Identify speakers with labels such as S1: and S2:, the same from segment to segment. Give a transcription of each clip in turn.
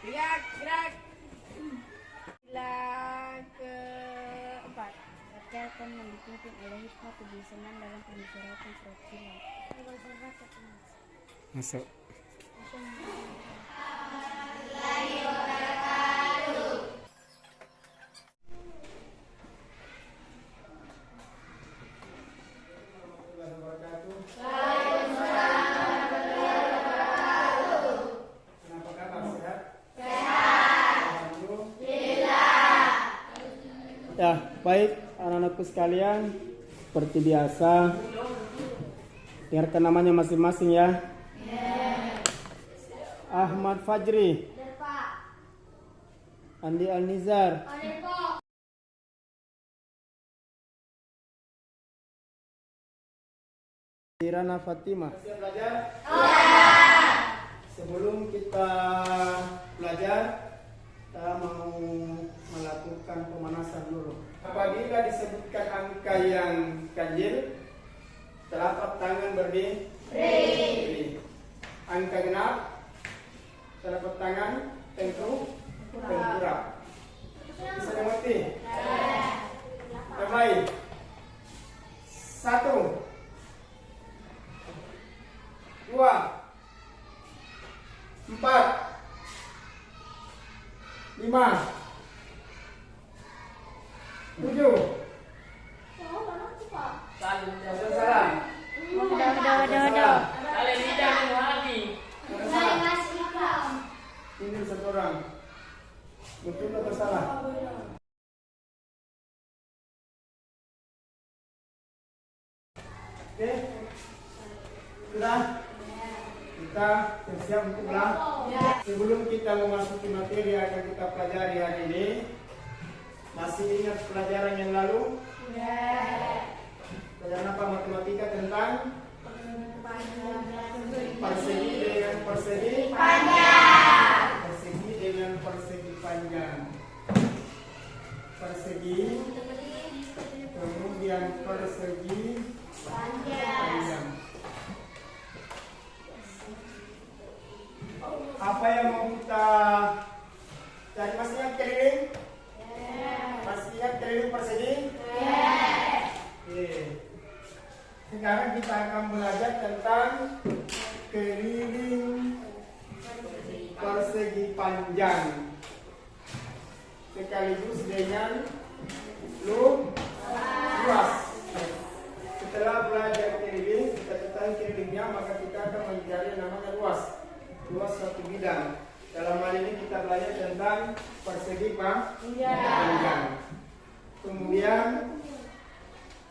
S1: Gerak. Sila keempat. Baca akan dipimpin oleh hikmah kebiasaan dalam pembicaraan perwakilan.
S2: Masuk. Ya, baik anak-anakku sekalian, seperti biasa, dengarkan namanya masing-masing ya. Ahmad Fajri, Andi Al-Nizar, Irana Fatimah. Siap belajar? Sebelum kita belajar, kita mau melakukan pemanasan dulu. Apabila disebutkan angka yang ganjil, telapak tangan berdiri. Angka genap, telapak tangan tengkurap. Bisa dimengerti? Kembali. 1, 2, 4, 5, 7. Salah.
S1: Udah.
S2: Ini satu orang. Betul atau salah? Oke. Sudah? Kita siap untuk belajar. Sebelum kita memasuki materi yang akan kita pelajari hari ini, masih ingat pelajaran yang lalu? Pelajaran apa? Matematika tentang persegi dengan persegi panjang. Persegi dengan persegi panjang. Persegi, kemudian persegi panjang. Apa yang mau kita cari? Masih ingat keliling? Masih ingat keliling persegi? Oke. Sekarang kita akan belajar tentang keliling persegi panjang sekaligus dengan luas. Setelah belajar keliling, kita ketahui kelilingnya, maka kita akan mencari namanya luas suatu bidang. Dalam hal ini kita belajar tentang persegi panjang. Kemudian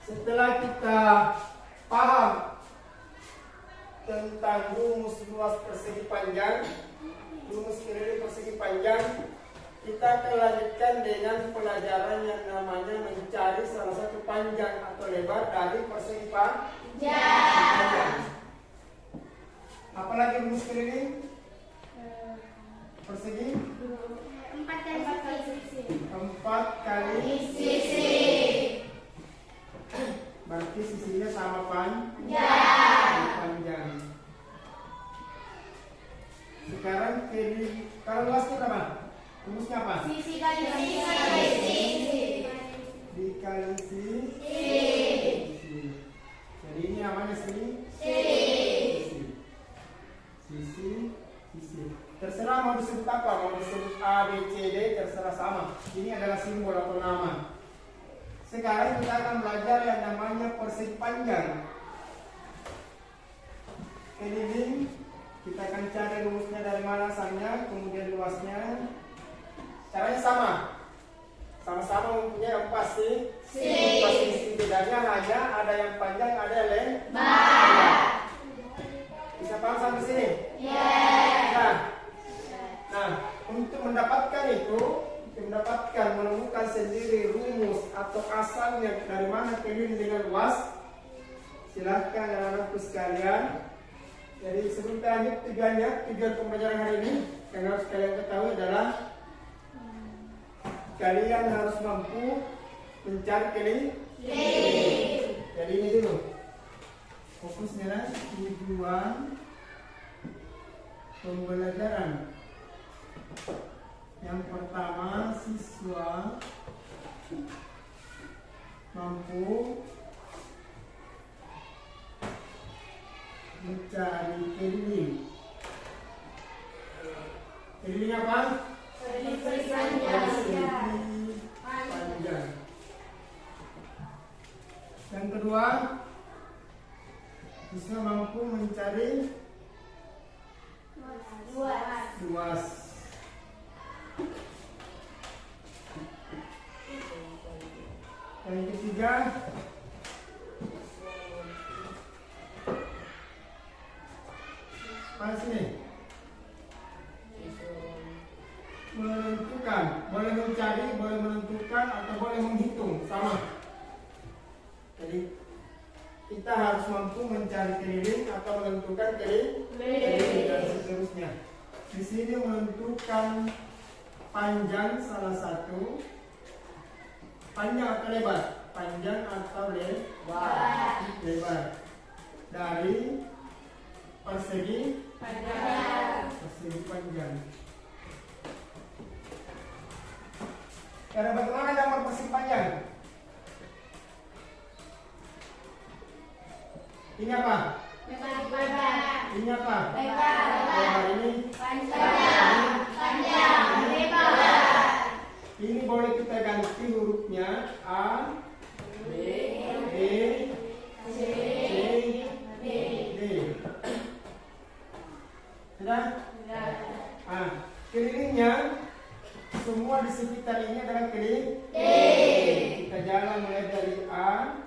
S2: setelah kita paham tentang rumus luas persegi panjang, rumus keliling persegi panjang, kita akan lanjutkan dengan pelajaran yang namanya mencari salah satu panjang atau lebar dari persegi panjang. Apalagi rumus keliling persegi? 4 kali sisi. Berarti sisinya sama panjang. Sekarang kalau luasnya berapa? Rumusnya apa?
S1: Sisi kali sisi.
S2: Dikali sisi. Jadi ini namanya sisi. Terserah mau disebut apa, mau disebut A, B, C, D, terserah sama. Ini adalah simbol atau nama. Sekarang kita akan belajar yang namanya persegi panjang. Keliling, kita akan cari rumusnya dari mana asalnya, kemudian luasnya. Caranya sama-sama mempunyai yang pasti. Pasti bedanya hanya ada yang panjang, ada yang lebar. Bisa paham sampai sini? Nah, untuk mendapatkan menemukan sendiri rumus atau asalnya dari mana keliling dengan luas, silahkan anak-anakku sekalian. Jadi sebelum kita lanjut, tujuan pembelajaran hari ini yang harus kalian ketahui adalah kalian harus mampu mencari keliling. Jadi ini dulu fokusnya, tujuan pembelajaran. Yang pertama, siswa mampu mencari keliling. Keliling apa? Persegi panjang. Yang kedua, siswa mampu mencari luas. Yang ketiga, apa sini? Menentukan, boleh mencari, boleh menentukan, atau boleh menghitung, sama. Jadi kita harus mampu mencari keliling atau menentukan keliling dan seterusnya. Di sini menentukan panjang salah satu. Panjang atau lebar? Panjang atau lebar? Lebar. Dari persegi panjang. Persegi panjang. Karena bagaimana gambar persegi panjang? Ini apa? Lebar. Ini apa? Lebar. Lebar ini panjang. Lebar. Ini boleh kita ganti hurufnya A, B, C, D. Sudah? Sudah. Kelilingnya semua di sekitar ini adalah keliling D. Kita jalan mulai dari A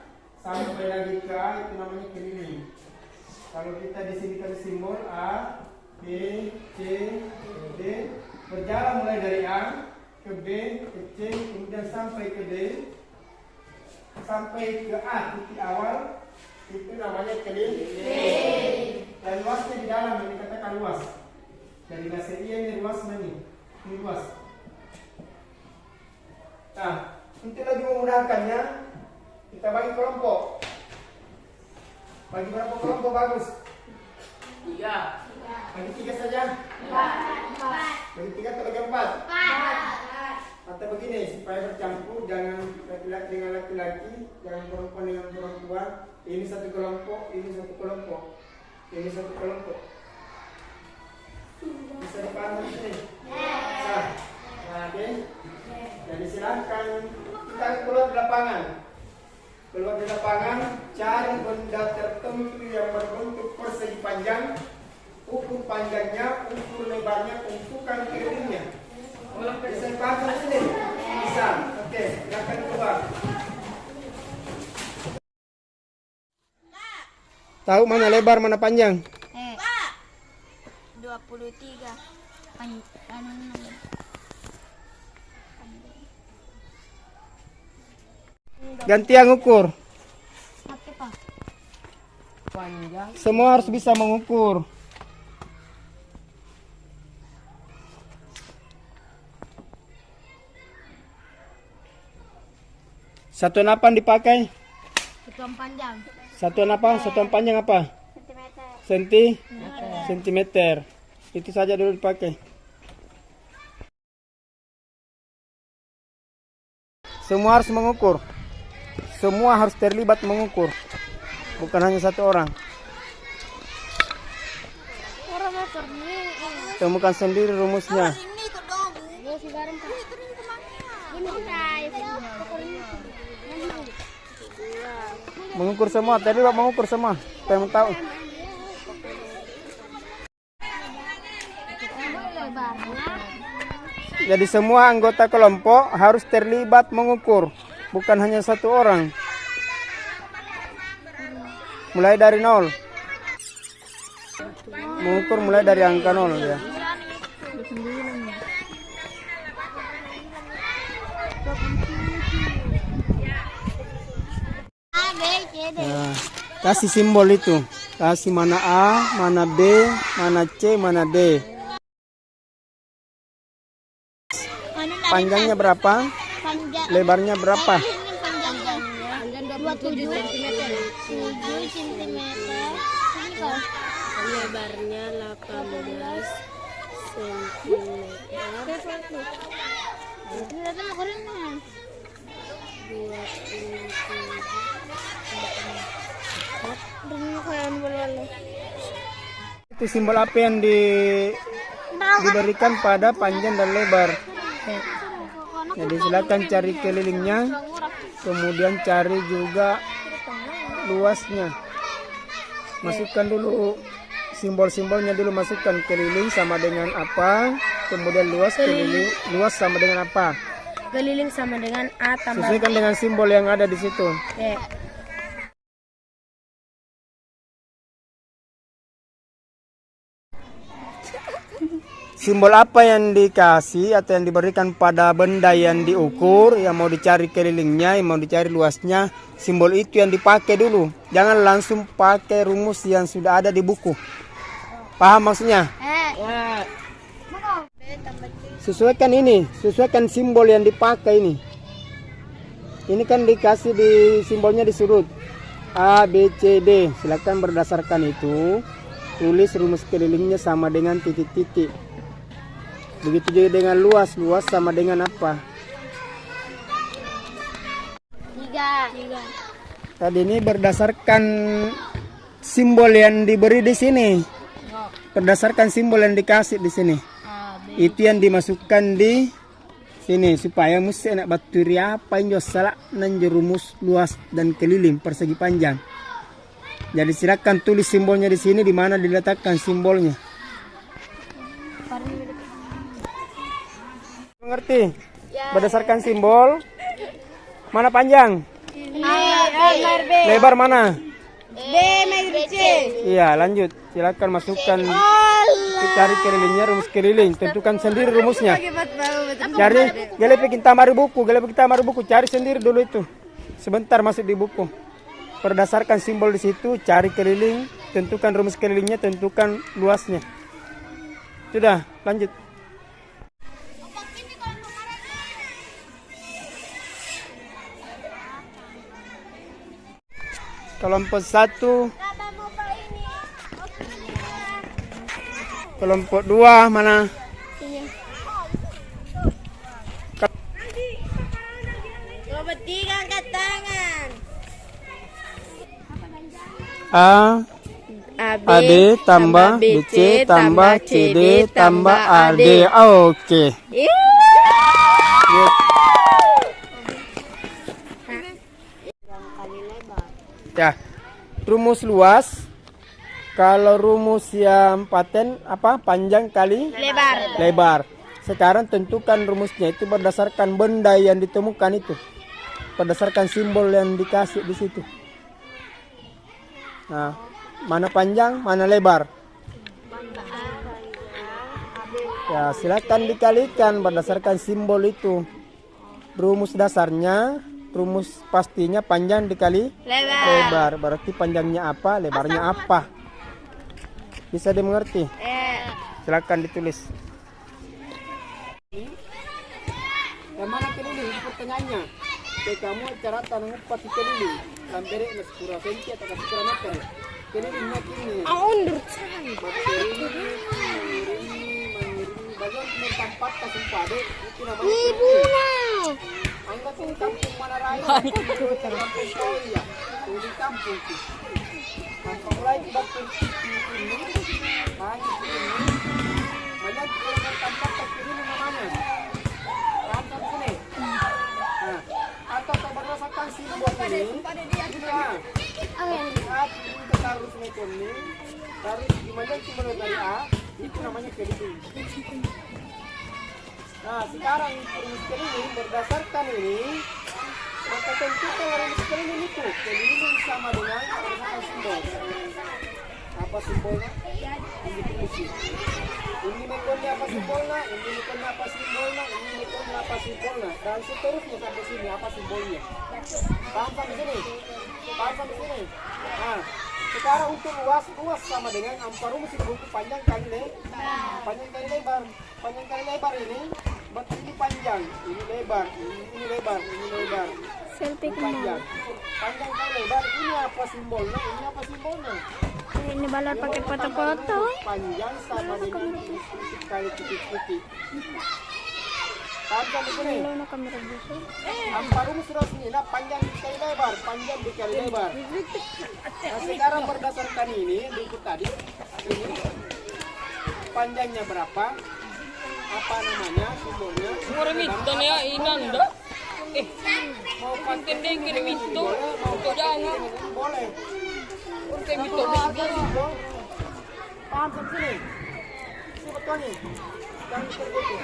S2: sampai lagi ke A, itu namanya keliling. Kalau kita di sini kasih simbol A, B, C, D, berjalan mulai dari A ke B, ke C, kemudian sampai ke D, sampai ke A, titik awal, itu namanya keliling D. Dan luasnya di dalam yang dikatakan luas. Dari bahasa ini luas mana? Ini luas. Nah, untuk lebih memudahkannya, kita bagi kelompok. Bagi berapa kelompok bagus? 3. Bagi 3 saja? 4. Bagi 3 atau bagi 4? 4. Atau begini, supaya bercampur, jangan laki-laki dengan laki-laki, jangan perempuan dengan perempuan. Ini satu kelompok, ini satu kelompok, ini satu kelompok. Bisa dipahami sini? Bisa. Nah, oke. Jadi silahkan kita keluar di lapangan. Keluar di lapangan, cari benda tertentu yang berbentuk persegi panjang, ukur panjangnya, ukur lebarnya, tentukan kelilingnya. Bisa dipahami sini? Bisa. Oke, silakan keluar. Tahu mana lebar, mana panjang?
S1: 23.
S2: Ganti yang ukur.
S1: Oke, Pak.
S2: Panjang. Semua harus bisa mengukur. Satuan apa yang dipakai?
S1: Satuan panjang.
S2: Satuan apa? Satuan panjang apa? Sentimeter. Itu saja dulu dipakai. Semua harus mengukur. Semua harus terlibat mengukur. Bukan hanya satu orang. Temukan sendiri rumusnya. Mengukur semua, terlibat mengukur semua. Supaya tahu. Jadi semua anggota kelompok harus terlibat mengukur, bukan hanya satu orang. Mulai dari 0. Mengukur mulai dari angka 0 ya. Nah, kasih simbol itu. Kasih mana A, mana B, mana C, mana D. Panjangnya berapa? Lebarnya berapa?
S1: Panjangnya 27 cm. 7 cm. Lebarnya 18
S2: Itu simbol apa yang diberikan pada panjang dan lebar. Jadi silakan cari kelilingnya, kemudian cari juga luasnya. Masukkan dulu simbol-simbolnya dulu, masukkan keliling sama dengan apa, kemudian luas keliling, luas sama dengan apa.
S1: Keliling sama dengan A tambah
S2: Sesuaikan dengan simbol yang ada di situ.
S1: B.
S2: Simbol apa yang dikasih atau yang diberikan pada benda yang diukur, yang mau dicari kelilingnya, yang mau dicari luasnya, simbol itu yang dipakai dulu. Jangan langsung pakai rumus yang sudah ada di buku. Paham maksudnya? Ya. Sesuaikan ini, sesuaikan simbol yang dipakai ini. Ini kan dikasih di simbolnya di sudut A, B, C, D. Silakan berdasarkan itu tulis rumus kelilingnya sama dengan titik-titik. Begitu juga dengan luas, luas sama dengan apa? 3. Tadi ini berdasarkan simbol yang diberi di sini. Berdasarkan simbol yang dikasih di sini. Itu yang dimasukkan di sini supaya mesti enak baturi apa yang salah nan rumus luas dan keliling persegi panjang. Jadi silakan tulis simbolnya di sini di mana diletakkan simbolnya. Mengerti? Berdasarkan simbol mana panjang? Lebar mana?
S1: B, C.
S2: Iya, lanjut. Silakan masukkan, cari kelilingnya, rumus keliling. Tentukan sendiri rumusnya. Cari, gele kita mari buku, cari sendiri dulu itu. Sebentar masuk di buku. Berdasarkan simbol di situ, cari keliling, tentukan rumus kelilingnya, tentukan luasnya. Sudah, lanjut. Kelompok 1, kelompok 2 mana?
S1: Kelompok 3 angkat tangan.
S2: AD tambah BC tambah CD tambah AD. Oke. Ya, rumus luas. Kalau rumus yang paten apa? Panjang kali lebar. Sekarang tentukan rumusnya itu berdasarkan benda yang ditemukan itu. Berdasarkan simbol yang dikasih di situ. Nah, mana panjang, mana lebar. Ya, silakan dikalikan berdasarkan simbol itu. Rumus dasarnya, rumus pastinya panjang dikali lebar. Berarti panjangnya apa, lebarnya apa. Bisa dimengerti? Silakan ditulis. Yang mana keliling pertanyaannya? Kamu cara tanam pasti keliling. Lampere sepura senti atau sepura meter. Kelilingnya kini.
S1: Undur cai.
S2: Bagian tempat kasih pade itu namanya.
S1: Ibunya.
S2: Anggap ini kampung mana raya. Kampung kau ya. Di kampung itu. Kampung lain batul ini. Banyak ini. Banyak tempat kasih ini namanya. Kampung sini. Nah, atau berdasarkan simbol ini. Saat ini kita harus ini. Dari gimana simbol dari A itu namanya keliling. Nah, sekarang rumus keliling berdasarkan ini, maka tentukan rumus keliling itu. Keliling sama dengan berdasarkan simbol. Apa simbolnya? Ini tulis. Ini metode apa simbolnya? Ini metode apa simbolnya? Ini metode apa simbolnya? Dan seterusnya sampai sini apa simbolnya? Paham sampai sini? Paham sampai sini? Nah, sekarang untuk luas sama dengan amper rumus itu buku panjang kali lebar. Panjang kali lebar. Panjang kali lebar ini berarti ini panjang, ini lebar, ini lebar, ini lebar. Ini panjang. Panjang kali lebar ini apa simbolnya? Ini apa simbolnya?
S1: Ini balai pakai foto-foto.
S2: Panjang sama dengan titik kali titik-titik. Panjang di sini.
S1: Hello na kamera buso.
S2: Hampa rumus terus ini, panjang dikali lebar, panjang dikali lebar. Nah, sekarang berdasarkan ini, berikut tadi, ini panjangnya berapa, apa namanya, simbolnya.
S3: Ngurimitan ya inanda. Mau konten deh kirim itu, untuk jangan.
S2: Boleh.
S3: Konten itu
S2: Ada simbol. Paham sampai sini? Ini betul nih. Sekarang seperti itu.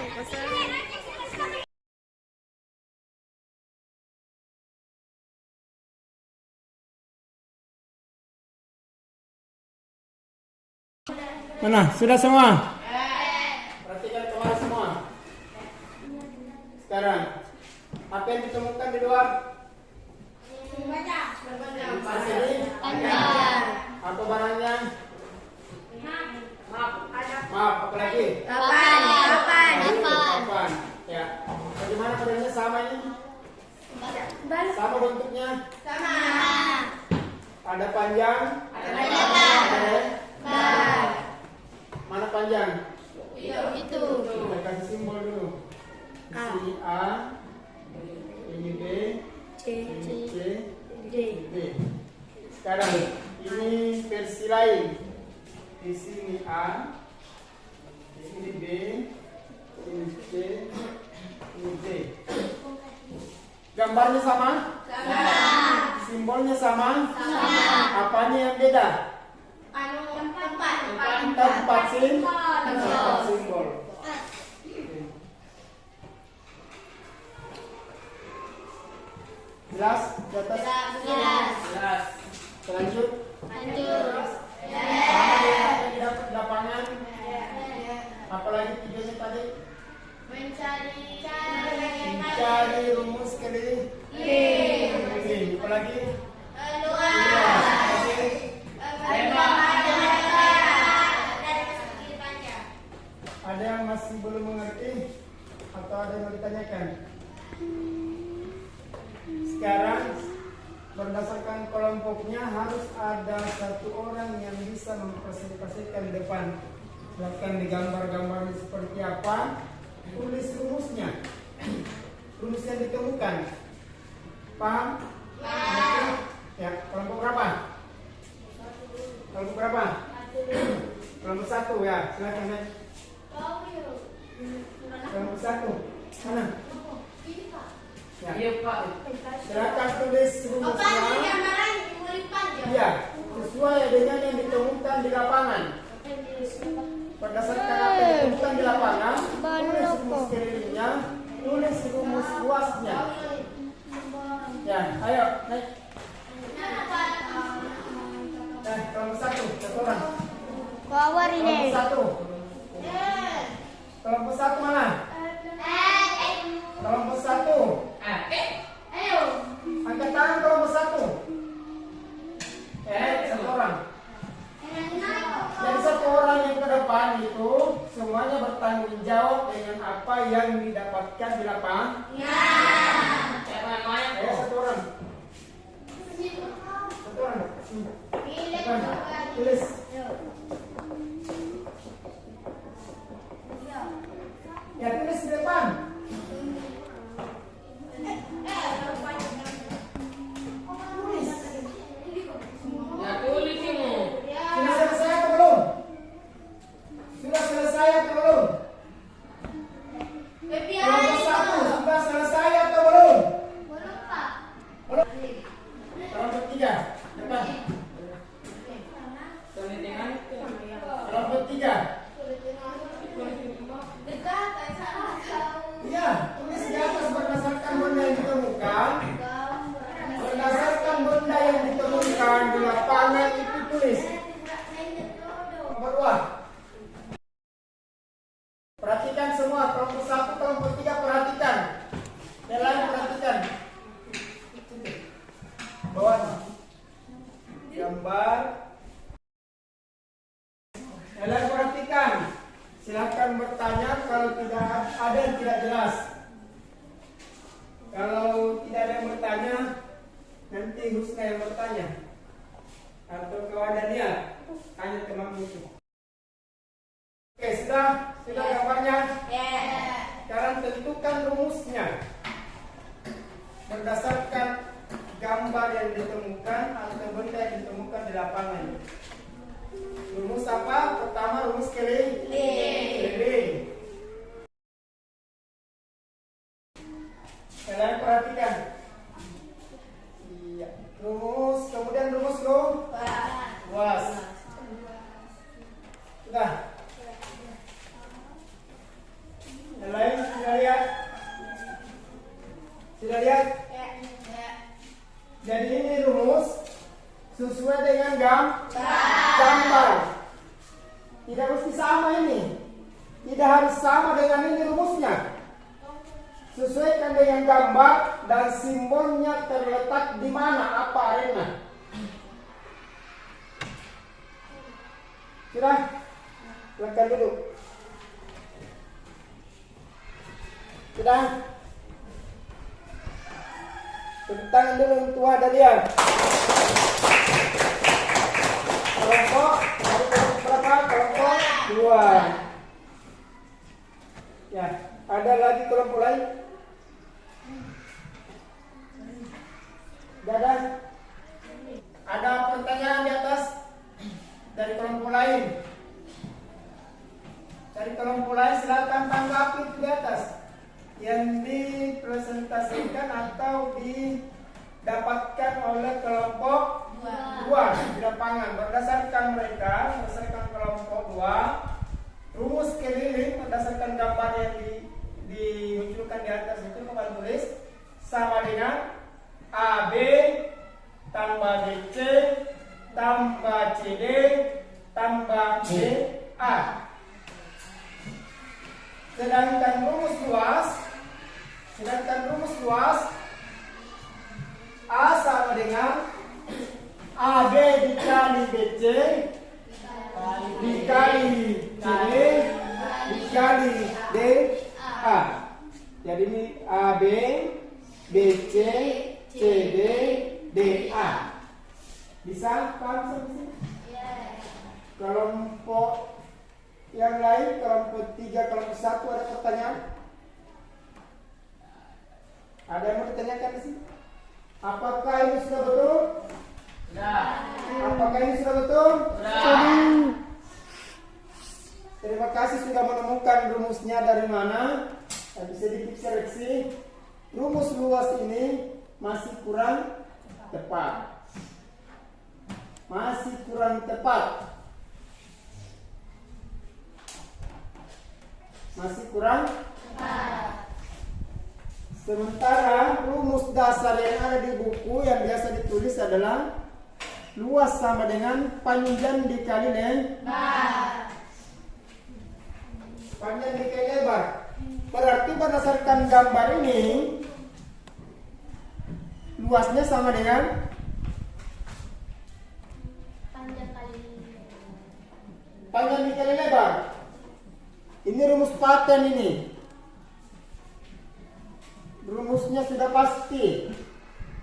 S2: Mana? Sudah semua? Perhatikan kemarin semua. Sekarang, apa yang ditemukan di luar? Di sini? Apa barangnya? Maaf, apa lagi? Papan. Ya. Bagaimana modelnya sama ini? Sama bentuknya? Ada panjang? Ada lebar. Mana panjang?
S1: Itu.
S2: Kita kasih simbol dulu. Di sini A, ini B, ini C, ini D. Sekarang ini versi lain. Di sini A, di sini B, ini C, ini D. Gambarnya sama? Simbolnya sama? Apanya yang beda? Tempat simbol. Jelas? Di atas? Jelas. Lanjut. Sama dengan yang didapat di lapangan. Apalagi tujuannya tadi? Mencari rumus kali. Apalagi? Ada yang masih belum mengerti atau ada yang mau ditanyakan? Sekarang berdasarkan kelompoknya harus ada satu orang yang bisa mempresentasikan di depan. Silakan digambar-gambar seperti apa, tulis rumusnya. Rumus yang ditemukan. Paham? Ya, kelompok berapa? Kelompok berapa? Kelompok 1 ya, silakan ya. Kelompok 1. Mana? Ya.
S3: Iya Pak.
S2: Silakan tulis rumusnya. Iya, sesuai dengan yang ditemukan di lapangan. Berdasarkan apa yang ditemukan di lapangan, tulis rumus kelilingnya, tulis rumus luasnya. Ya, ayo naik. Kelompok 1, satu orang. Kelompok 1. Kelompok 1 mana? Kelompok 1. Angkat tangan kelompok 1. Satu orang. Jadi satu orang yang ke depan itu semuanya bertanggung jawab dengan apa yang didapatkan di lapangan. Satu orang. Satu orang. Tulis. Ya, tulis di depan.
S3: Ya tulis ini.
S2: Sudah selesai atau belum? Sudah selesai atau belum? Kelompok 1 sudah selesai atau belum? Belum. Kelompok 3 depan. Kelompok 3. Iya, tulis di atas berdasarkan benda yang ditemukan. Berdasarkan benda yang ditemukan di lapangan itu tulis. Nomor 2. Perhatikan semua, kelompok 1, kelompok 3 perhatikan. Yang lain perhatikan. Bawah. Gambar. Yang lain perhatikan. Silakan bertanya kalau tidak ada yang tidak jelas. Kalau tidak ada yang bertanya, nanti Husna yang bertanya. Atau kawan Daniel. Hanya teman itu. Oke, sudah gambarnya. Sekarang tentukan rumusnya berdasarkan gambar yang ditemukan atau benda yang ditemukan di lapangan. Rumus apa? Pertama rumus keliling. Kalian perhatikan. Iya. Kemudian rumus luas. Sudah. Yang lain sudah lihat? Sudah lihat? Jadi ini rumus sesuai dengan gambar. Tidak mesti sama ini. Tidak harus sama dengan ini rumusnya. Sesuaikan dengan gambar dan simbolnya terletak di mana, apa arena. Sudah? Silakan duduk. Sudah? Tepuk tangan dulu untuk hadirin. Kelompok berapa? Kelompok 2. Ya, ada lagi kelompok lain? Ada pertanyaan di atas dari kelompok lain? Dari kelompok lain silakan tanggapi di atas yang dipresentasikan atau didapatkan oleh kelompok 2 di lapangan. Berdasarkan kelompok 2, rumus keliling berdasarkan gambar yang dimunculkan di atas itu kamu tulis sama dengan AB tambah BC tambah CD tambah BA. Sedangkan rumus luas A sama dengan AB dikali BC dikali CD dikali DA. Jadi ini AB BC CD DA. Bisa paham sampai sini? Kelompok yang lain, kelompok 3, kelompok 1 ada pertanyaan? Ada yang mau ditanyakan di sini? Apakah ini sudah betul? Sudah. Apakah ini sudah betul? Sudah. Terima kasih sudah menemukan rumusnya dari mana. Sedikit koreksi. Rumus luas ini masih kurang tepat. Sementara rumus dasar yang ada di buku yang biasa ditulis adalah luas sama dengan panjang dikali lebar. Panjang dikali lebar. Berarti berdasarkan gambar ini luasnya sama dengan panjang dikali lebar. Ini rumus paten ini. Rumusnya sudah pasti.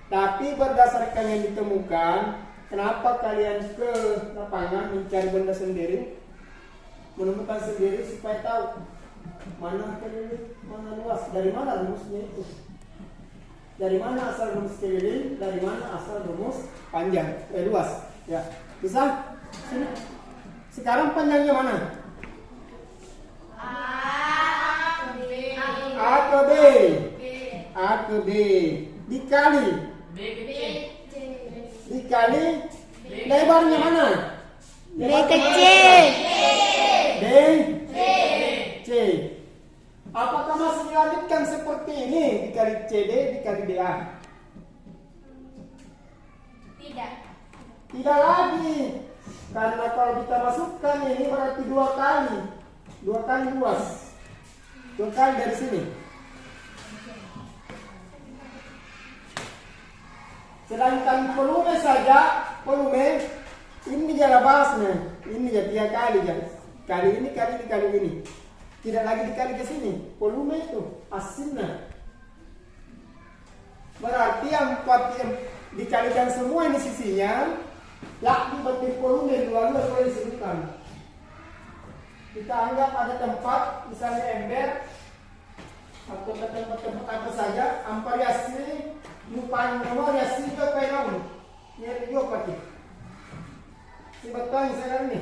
S2: Tapi berdasarkan yang ditemukan, kenapa kalian ke lapangan mencari benda sendiri? Menemukan sendiri supaya tahu mana keliling, mana luas, dari mana rumusnya itu. Dari mana asal rumus keliling, dari mana asal rumus panjang, luas. Ya, bisa? Sini. Sekarang panjangnya mana? A ke B. A ke B dikali dikali lebarnya mana?
S1: B kecil.
S2: B C. Apakah masih dilanjutkan seperti ini dikali CD dikali DA? Tidak lagi. Karena kalau kita masukkan ini berarti 2 kali. 2 kali luas. 2 kali dari sini. Sedangkan volume saja, volume ini jalan bahasnya. Ini jadi 3 kali guys. Kali ini. Tidak lagi dikali ke sini. Volume itu asinnya. Berarti yang 4 yang dikalikan semua ini sisinya yakni batik volume dua-dua boleh disebutkan. Kita anggap ada tempat, misalnya ember atau tempat-tempat apa saja, ampariasi, lupa nomor yasi itu apa yang nyari juga pakai. Si betul misalnya nih.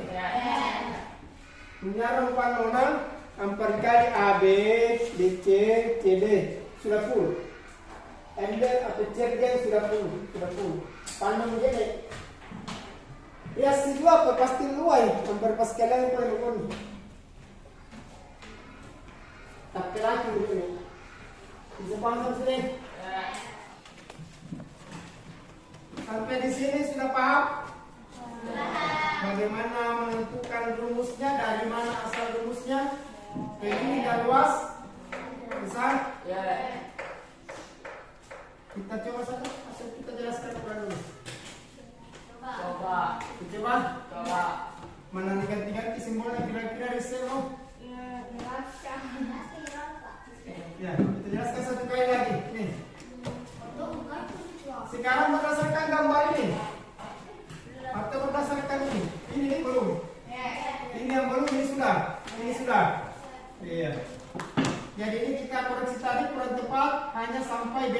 S2: Menyarang panonan ampar kali A, B, B, C, C, D sudah full. Ember atau cergen sudah full. Panon jadi. Ya si dua apa pasti luai, ampar pas kalian pun pun. Tapi lagi begini. Bisa paham sini? Sampai di sini sudah paham? Bagaimana menentukan rumusnya, dari mana asal rumusnya? Ini dan luas, besar. Kita coba saja, asal kita jelaskan dulu. Coba. Mana ganti-ganti simbolnya kira-kira di sini? Ya, kita jelaskan satu kali lagi. Nih. Sekarang berdasarkan gambar ini atau berdasarkan ini belum. Ini yang belum, ini sudah. Iya. Jadi ini kita koreksi tadi kurang tepat, hanya sampai B,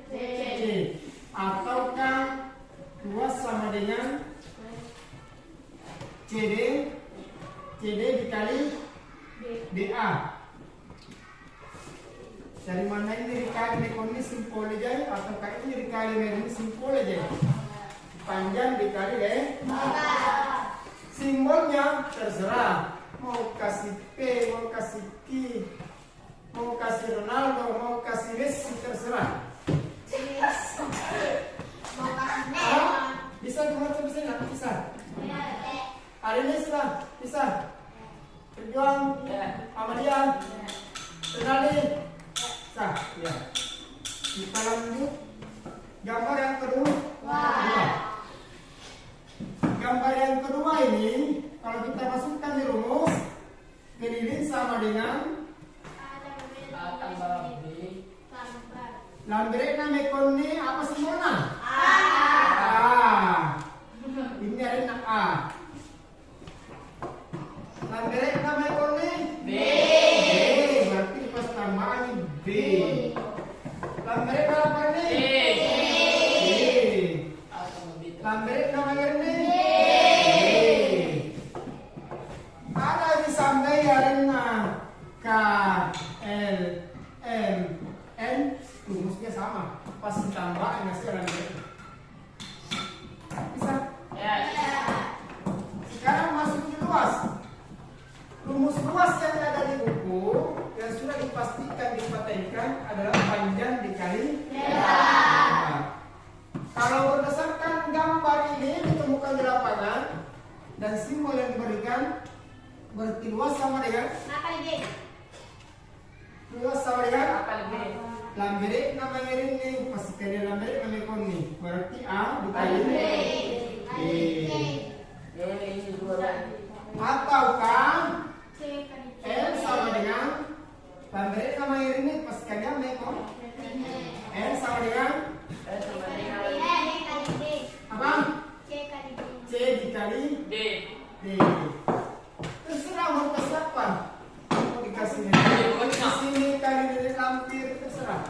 S2: C. Ataukah luas sama dengan CD dikali DA. Dari mana ini dikali ini simpul aja, atau ini dikali ini simpul aja. Panjang dikali simbolnya terserah. Mau kasih P, mau kasih Q, mau kasih Ronaldo, mau kasih Messi, terserah. Bisa dibaca bisa nggak? Bisa. Hari ini sudah bisa. Perjuang, Amalia, Ronaldo. Sah, ya. Kita lanjut gambar yang kedua. Gambar yang kedua ini, kalau kita masukkan di rumus, keliling sama dengan lambere namekon ni apa simbolnya? Ini ada A. Lambere namekon ni B. Berarti pas tambahan ini B. Lambere apa ni? Lambere namanya ni ada di sampai karena K, L, M, N rumusnya sama, pasti tambahan nggak sih lambere? Bisa? Sekarang masuk di luas. Rumus luas yang ada di buku yang sudah dipastikan dipatenkan adalah panjang dikali lebar. Kalau berdasarkan gambar ini ditemukan di lapangan dan simbol yang diberikan, berarti luas sama dengan lambere namanya ini pasti kali lambere namanya ini berarti A dikali B. Ataukah L sama dengan lambere namanya ini pasti kali namanya L sama dengan apa? C dikali D. Terserah mau kasih apa? Mau dikasih di sini kali dari lampir, terserah.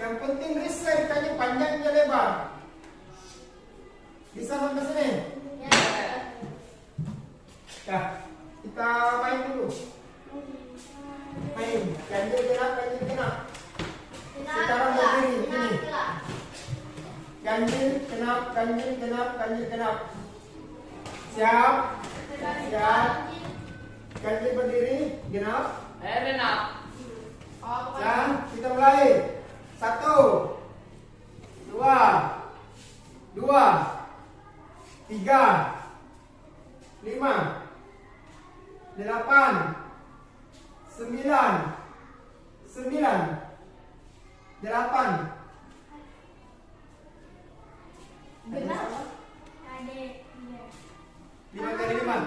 S2: Yang penting riset kali panjangnya lebar. Bisa sampai sini? Ya, kita main dulu. Main, ganjil genap. Sekarang berdiri ini. Ganjil genap. Siap. Ganjil berdiri, genap. Siap, kita mulai. 1, 2, 3, 5, 8, 8.
S1: Benar.
S2: 5 kali 5.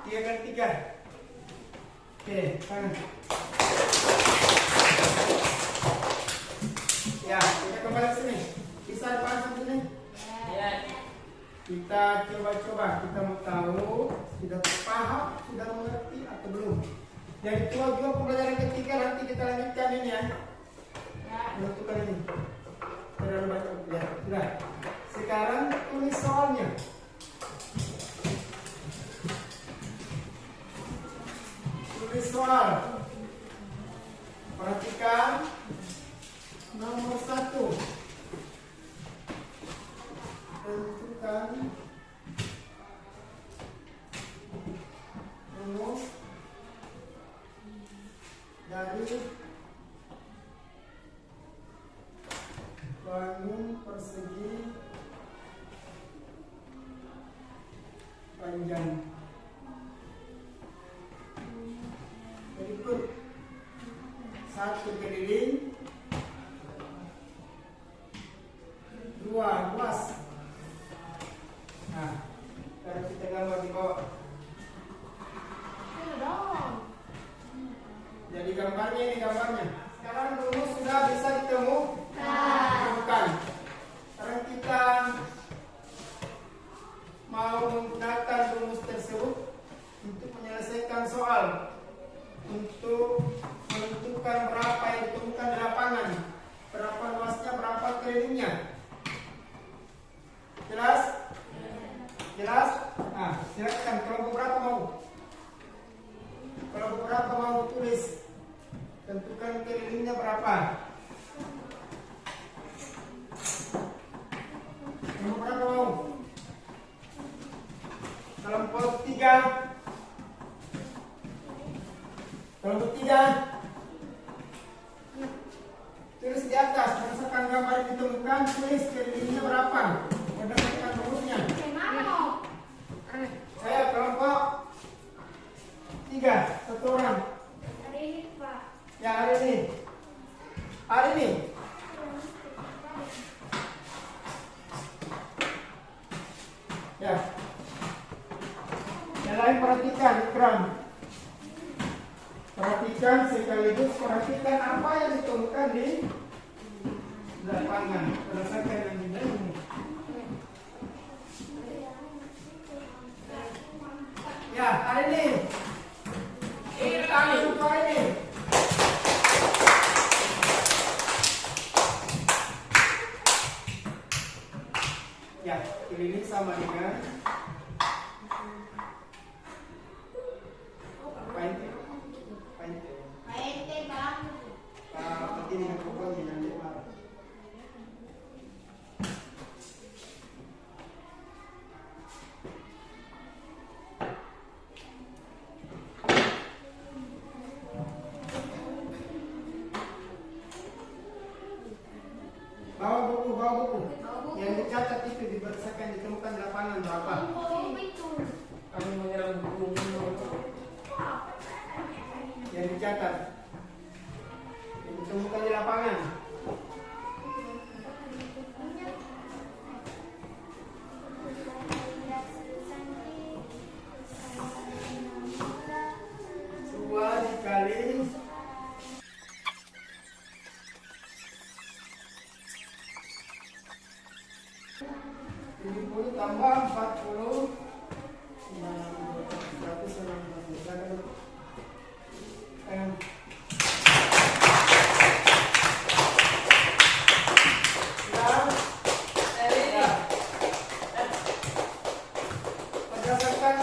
S2: 3 kali 3. Oke, tangan. Ya, kita kembali apa? Kita mau tahu sudah paham, sudah mengerti atau belum. Yang kedua juga pembelajaran ketiga nanti kita lanjutkan ini ya. Menentukan ini. Terlalu banyak ya. Sudah. Sekarang tulis soalnya. Tulis soal. Perhatikan nomor 1. Tentukan rumus dari bangun persegi panjang. Berikut 1 keliling, 2 luas. Nah, sekarang kita gambar di bawah. Jadi gambarnya ini gambarnya. Sekarang rumus sudah bisa ditemukan. Sekarang kita mau menggunakan rumus tersebut untuk menyelesaikan soal, untuk menentukan berapa yang ditemukan di lapangan, berapa luasnya, berapa kelilingnya. Jelas? Jelas? Nah, silakan kelompok berapa mau? Kelompok berapa mau tulis? Tentukan kelilingnya berapa? Kelompok berapa mau? Kelompok 3. Kelompok 3. Tulis di atas berdasarkan gambar yang ditemukan, tulis kelilingnya berapa berdasarkan rumusnya. Saya kelompok 3, 1 orang.
S1: Hari ini Pak.
S2: Ya hari ini. Hari ini. Ya. Yang lain perhatikan ikram. Perhatikan sekaligus perhatikan apa yang ditemukan di lapangan berdasarkan yang ini. Ya, hari ini. Tangan untuk hari ini. Ya, ini sama dengan bawa buku. Yang dicatat itu berdasarkan ditemukan di lapangan berapa?
S3: Kami menyerang buku.
S2: Yang dicatat yang ditemukan di lapangan. Dua dikali 70 tambah 40 berdasarkan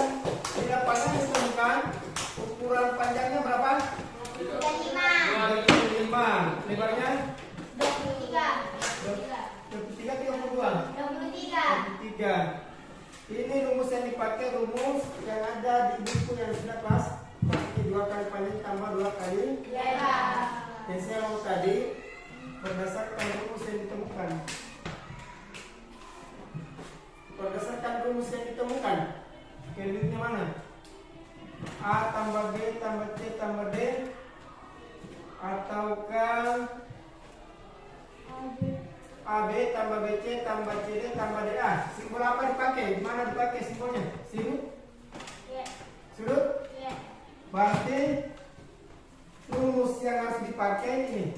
S2: di lapangan ditemukan ukuran panjangnya berapa? 25. Lebarnya 23. Ini rumus yang dipakai, rumus yang ada di buku yang sudah kelas. Pasti 2 kali panjang tambah 2 kali yang saya mau tadi berdasarkan rumus yang ditemukan. Berdasarkan rumus yang ditemukan, kelilingnya mana? A tambah B tambah C tambah D, ataukah AB tambah BC tambah CD tambah DA. Simbol apa dipakai? Di mana dipakai simbolnya? Sudut? Sudut? Berarti rumus yang harus dipakai ini.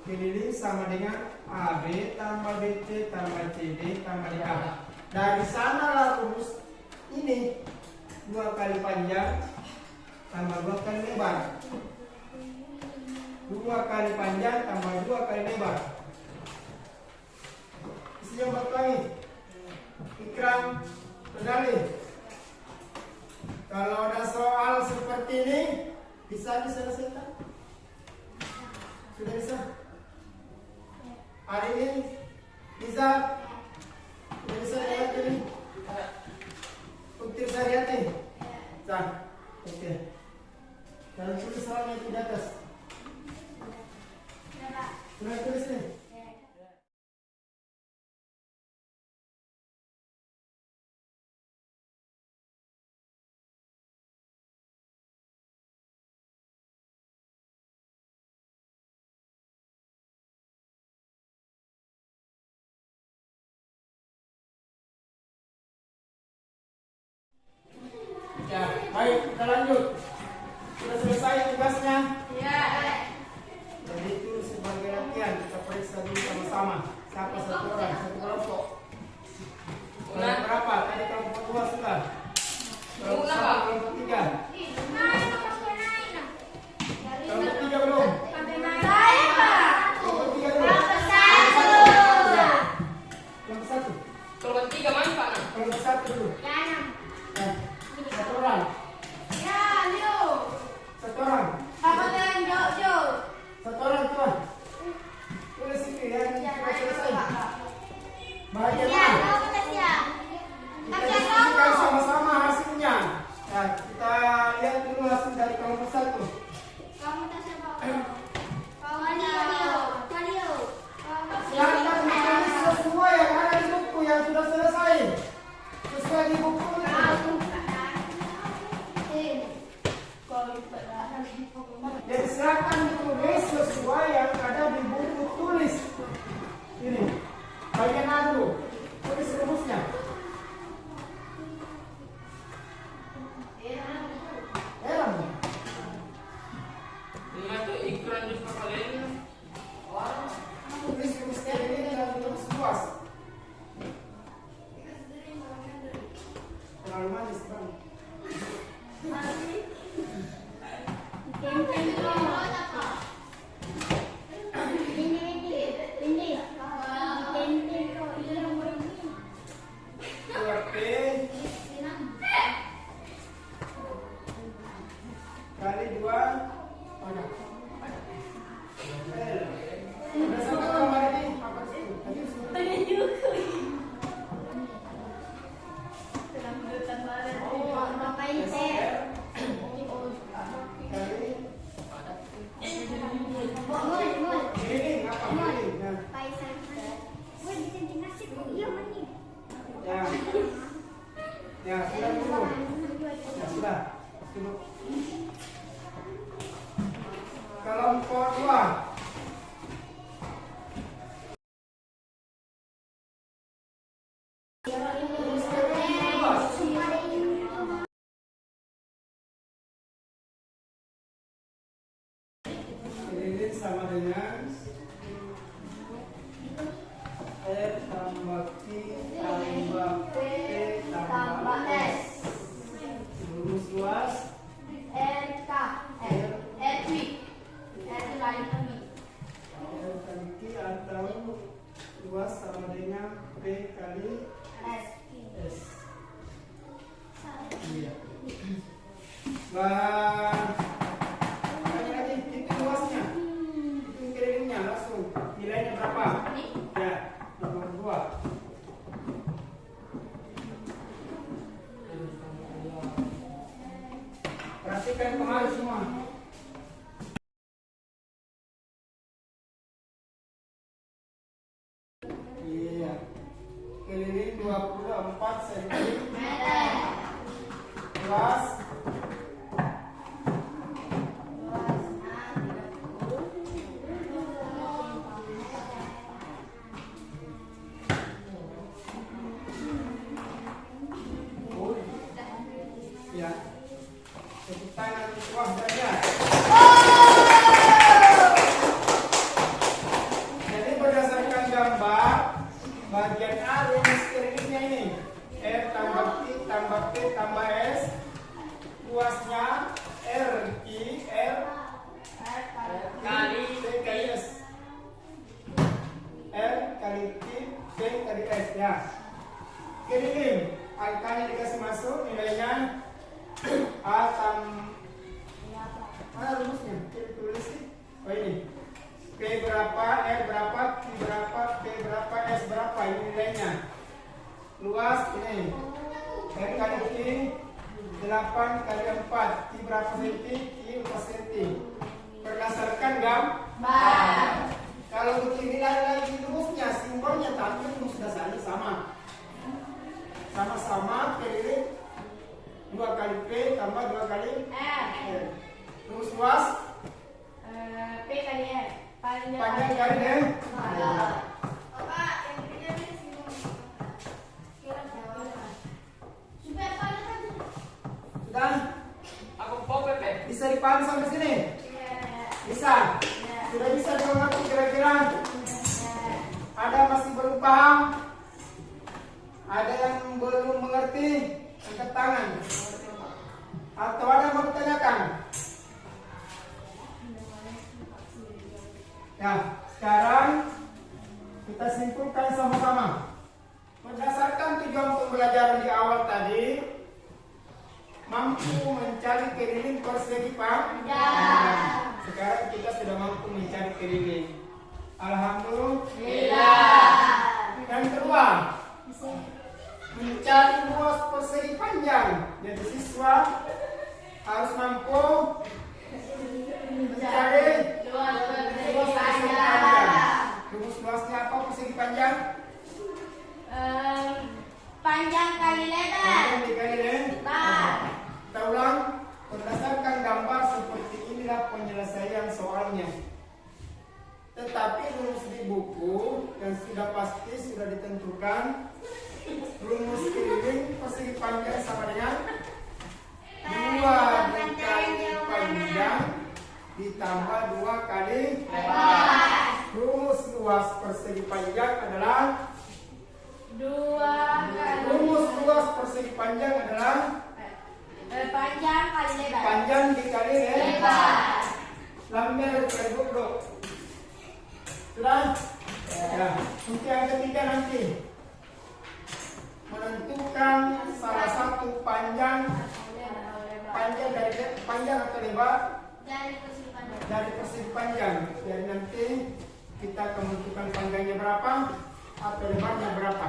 S2: Keliling sama dengan A AB tambah BC tambah CD tambah DA. Dari sanalah rumus ini 2 kali panjang tambah 2 kali lebar. 2 kali panjang tambah 2 kali lebar. Isinya buat lagi. Ikram berdalih. Kalau ada soal seperti ini bisa diselesaikan. Sudah bisa? Hari ini bisa? Sudah bisa lihat ini? Bukti saya lihat nih. Nah, oke. Dan tulis soalnya itu di atas. Sudah tulis nih. Ya, baik, kita lanjut. Sudah selesai tugasnya?
S3: Ya.
S2: Jadi itu sebagai latihan kita periksa dulu sama-sama. Siapa satu orang, satu kelompok. Kelompok berapa? Tadi kelompok 2 sudah. Kelompok 1, kelompok 3. Kelompok 3 belum? Kelompok 3 belum? Kelompok 1.
S3: Kelompok 3 mana Pak?
S2: Kelompok 1 dulu. Nah, satu orang. Satu orang. Satu orang tuan. Tulis ini ya, sudah selesai. Bahagia mana? Kita diskusikan sama-sama hasilnya. Nah, kita lihat dulu hasil dari kelompok 1. Silakan menulis sesuai yang ada di buku yang sudah selesai. Sesuai di buku itu. Jadi silakan ditulis sesuai yang ada di buku tulis. Ini bagian A dulu. Tulis rumusnya. Elam.
S3: Ini tuh iklan di kalian.
S2: Tulis rumusnya ini dalam tulis luas. Terlalu manis bang. Kali 2 banyak. Udah sampai kamar ini apa sih? Ini apa? Ya, sudah dulu. Ya sudah. Dulu. Kelompok 2. Ini sama dengan R tambah Q tambah P tambah S. Rumus luas R kali Q atau luas sama dengan P kali S. Iya. Lagi itu luasnya, itu kelilingnya langsung. Nilainya berapa? Ya, nomor 2. Perhatikan kemarin semua. Iya. Keliling 24 cm. Luas ya. Tepuk tangan wah saja. Jadi berdasarkan Ya. Keliling. Angkanya dikasih masuk, nilainya A mana rumusnya? Tulis sih. Oh ini. P berapa, R berapa, Q berapa, P berapa, S berapa, ini nilainya. Luas ini. R kali Q 8 kali 4, Q berapa senti, Q 4 senti. Berdasarkan gambar. Kalau begini lagi rumusnya, simbolnya tapi rumus dasarnya sama. Sama-sama keliling 2 kali P tambah 2 kali R. Rumus luas
S1: P kali R.
S2: panjang kali R. Sudah?
S3: Aku mau Pepe.
S2: Bisa dipahami sampai sini? Bisa? Sudah bisa mengerti kira-kira? Ada masih belum paham? Ada yang belum mengerti? Angkat tangan. Atau ada yang mau ditanyakan? Ya, sekarang kita simpulkan sama-sama. Berdasarkan tujuan pembelajaran di awal tadi, mampu mencari keliling persegi panjang. Sekarang kita sudah mampu mencari keliling. Alhamdulillah. Yang kedua, mencari luas persegi panjang. Jadi siswa harus mampu mencari luas persegi panjang. Rumus luasnya apa persegi panjang?
S1: Panjang kali lebar.
S2: Panjang dikali lebar. Kita ulang. Berdasarkan gambar seperti inilah penyelesaian soalnya. Tetapi rumus di buku yang sudah pasti sudah ditentukan. Rumus keliling persegi panjang sama dengan 2 dikali panjang ditambah 2 kali lebar. Rumus luas persegi panjang adalah
S1: 2 kali.
S2: Rumus luas persegi panjang adalah
S1: Panjang kali lebar.
S2: panjang dikali lebar. Lamber berduduk. Sudah? Ya. Untuk yang ketiga nanti menentukan salah satu panjang dari panjang atau lebar dari persegi panjang. Jadi nanti kita akan menentukan panjangnya berapa atau lebarnya berapa.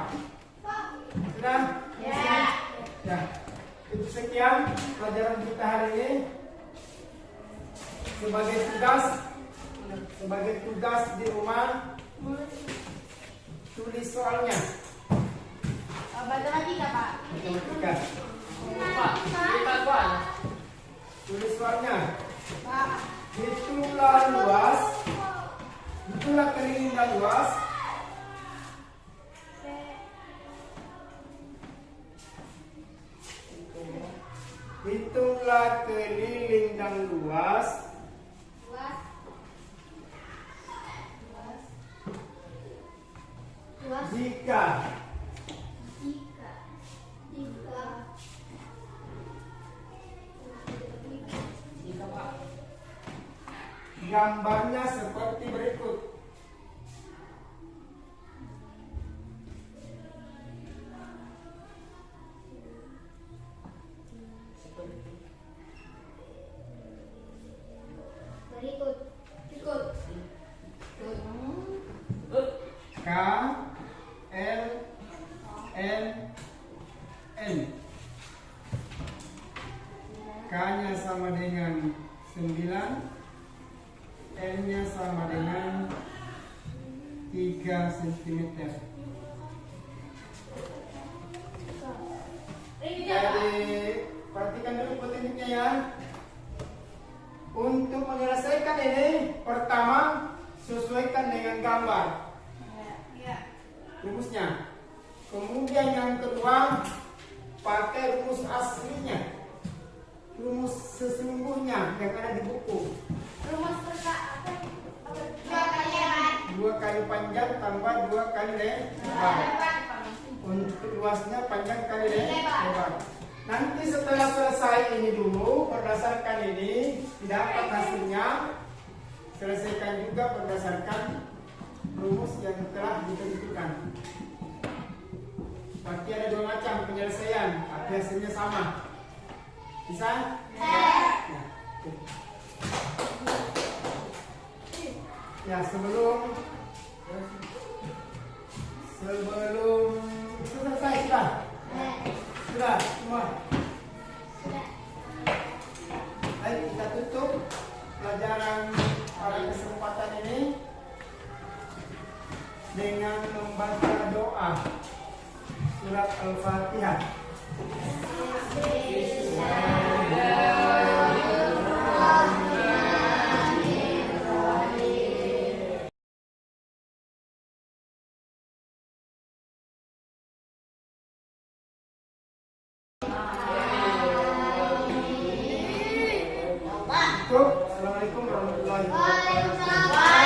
S2: Sudah?
S1: Ya.
S2: Ya. Itu sekian pelajaran kita hari ini. Sebagai tugas di rumah, tulis soalnya.
S1: Matematika, Pak.
S2: Matematika.
S3: Pak, kita buat.
S2: Tulis soalnya.
S1: Pak.
S2: Hitunglah luas. Hitunglah keliling dan luas. Hitunglah keliling dan luas. Jika gambarnya seperti berikut. K L N N. K-nya sama dengan 9, L-nya sama dengan 3 cm. Jadi perhatikan dulu petunjuknya ya. Untuk menyelesaikan ini, pertama sesuaikan dengan gambar rumusnya. Kemudian yang kedua, pakai rumus aslinya, rumus sesungguhnya yang ada di buku.
S1: Rumus apa? 2
S2: kali panjang tambah 2 kali lebar. Untuk luasnya panjang kali lebar. Nanti setelah selesai ini dulu, berdasarkan ini didapat hasilnya, selesaikan juga berdasarkan rumus yang telah ditentukan. Berarti ada dua macam penyelesaian, tapi hasilnya sama. Bisa? Ya. Ya, sebelum itu selesai sudah. Sudah semua. Baik, kita tutup pelajaran pada kesempatan ini dengan membaca doa surat Al-Fatihah. Assalamualaikum warahmatullahi wabarakatuh.